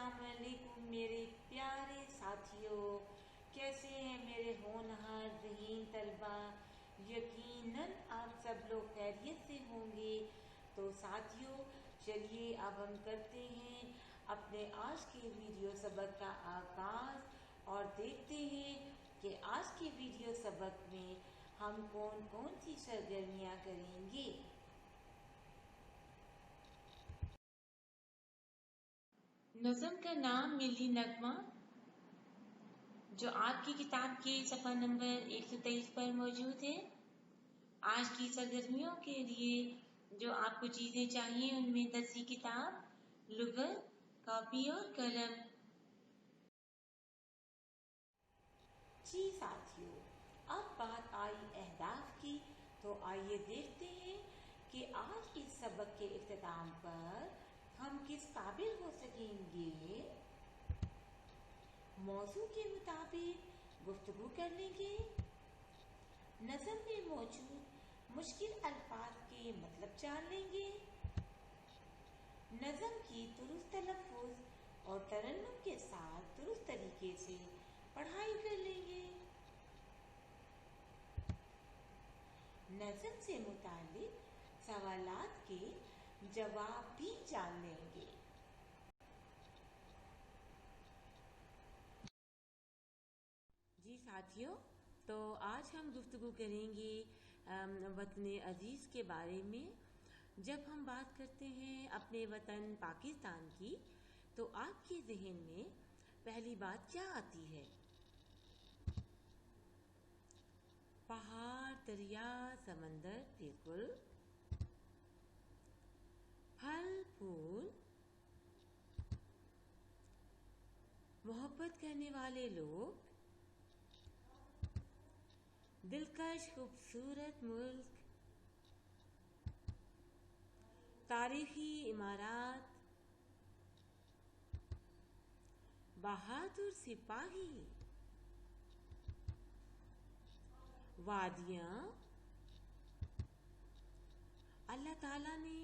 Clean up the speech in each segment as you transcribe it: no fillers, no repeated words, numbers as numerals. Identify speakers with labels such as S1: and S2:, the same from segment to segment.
S1: अस्सलाम वालेकुम मेरे प्यारे साथियों, कैसे हैं मेरे होनहार ज़हीन तलबा। यकीनन आप सब लोग खैरियत से होंगे। तो साथियों, चलिए अब हम करते हैं अपने आज के वीडियो सबक का आगाज़ और देखते हैं कि आज के वीडियो सबक में हम कौन कौन सी सरगर्मियाँ करेंगे। नज़म का नाम मिली नगमा, जो आपकी किताब के सफ़ा नंबर 123 पर मौजूद है। आज की सरगर्मियों के लिए जो आपको चीज़ें चाहिए उनमें दरसी किताब, लुग़त, कॉपी और कलम। जी साथियों, अब बात आई अहदाफ की, तो आइए देखते हैं कि आज इस सबक के इख्तिताम पर हम किस काबिल हो सकेंगे। मौजू के मुताबिक गुफ्तगू कर लेंगे। नज़म में मौजूद मुश्किल अल्फाज के मतलब जान लेंगे। नज़म की दुरुस्त तलफ़्फ़ुज़ और तरन्नुम के साथ दुरुस्त तरीके से पढ़ाई कर लेंगे। नज़म से मुतालिक सवालात के जवाब भी जान लेंगे। जी साथियों, तो आज हम गुफ्तगू करेंगे वतन अज़ीज़ के बारे में। जब हम बात करते हैं अपने वतन पाकिस्तान की, तो आपके ज़हन में पहली बात क्या आती है? पहाड़, दरिया, समंदर, बिल्कुल। फल, फूल, मोहब्बत करने वाले लोग, दिलकश खूबसूरत मुल्क, तारीखी इमारत, बहादुर सिपाही, वादियाँ। अल्लाह ताला ने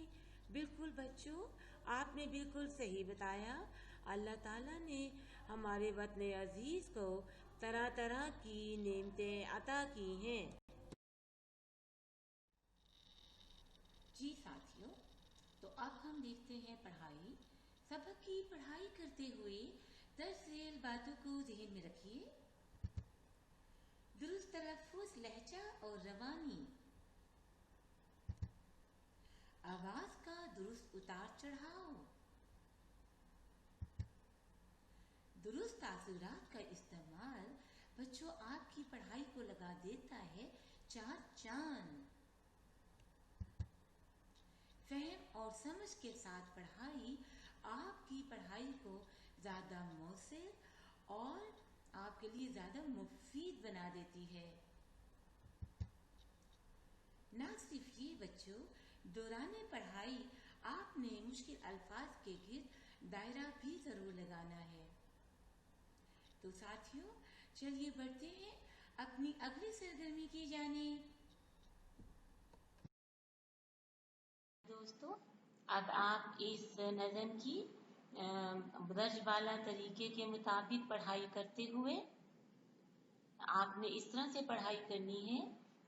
S1: बिल्कुल बच्चों, आपने बिल्कुल सही बताया। अल्लाह ताला ने हमारे वतन अज़ीज़ को तरह तरह की नेमतें अता की हैं। जी साथियों, तो अब हम देखते हैं पढ़ाई। सबक की पढ़ाई करते हुए दरअसल बातों को ज़हन में रखिए। दुरुस्त तलफ़्फ़ुज़, लहजा और रवानी, आवाज़ का दुरुस्त उतार चढ़ाव, दुरुस्त तासुरात का इस्तेमाल बच्चों आपकी पढ़ाई को लगा देता है चार चांद। फहम और समझ के साथ पढ़ाई आपकी पढ़ाई को ज़्यादा मौसर और आपके लिए ज़्यादा मुफीद बना देती है। ना सिर्फ ये बच्चों, दौरान पढ़ाई आपने मुश्किल अल्फाज के गिर्द दायरा भी ज़रूर लगाना है। तो साथियों, चलिए बढ़ते हैं अपनी अगली सरगर्मी की जानिब। दोस्तों, अब आप इस नज़म की दर्ज वाला तरीके के मुताबिक पढ़ाई करते हुए आपने इस तरह से पढ़ाई करनी है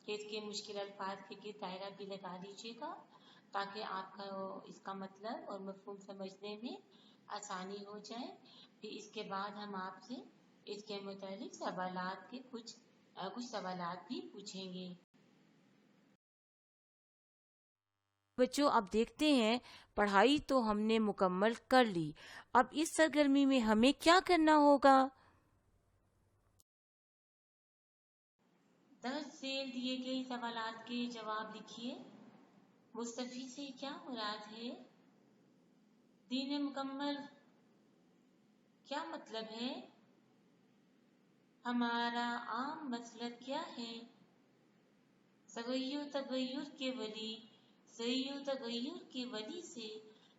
S1: कि इसके मुश्किल अल्फाज के गिर्द दायरा भी लगा लीजिएगा, ताकि आपका इसका मतलब और मफ़हूम समझने में आसानी हो जाए। फिर इसके बाद हम आपसे इसके मुतालिक सवालात के कुछ सवालात भी पूछेंगे। बच्चों, अब देखते हैं, पढ़ाई तो हमने मुकम्मल कर ली। अब इस सरगर्मी में हमें क्या करना होगा? दर्ज से दिए गए सवालात के जवाब लिखिए। मुस्तफ़ी से क्या मुराद है? दीन मुकम्मल क्या मतलब है? हमारा आम मसलक क्या है? सगैयुर तगैयुर के वली, सगैयुर तगैयुर के वली से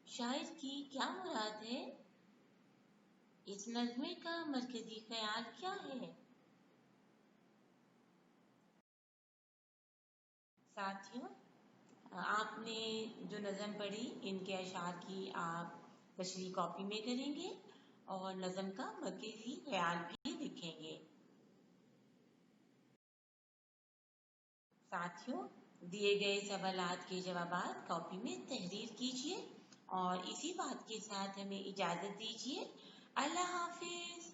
S1: शायर की क्या मुराद है? इस नज़्मे का मरकज़ी ख्याल क्या है? साथियों, आपने जो नज़म पढ़ी, इनके अशार की आप तशरीह कॉपी में करेंगे اور نظم کا مرکزی خیال بھی لکھیں گے۔ ساتھیوں، دیے گئے سوالات کے جوابات کاپی میں تحریر کیجیے اور اسی بات کے ساتھ ہمیں اجازت دیجیے۔ اللہ حافظ۔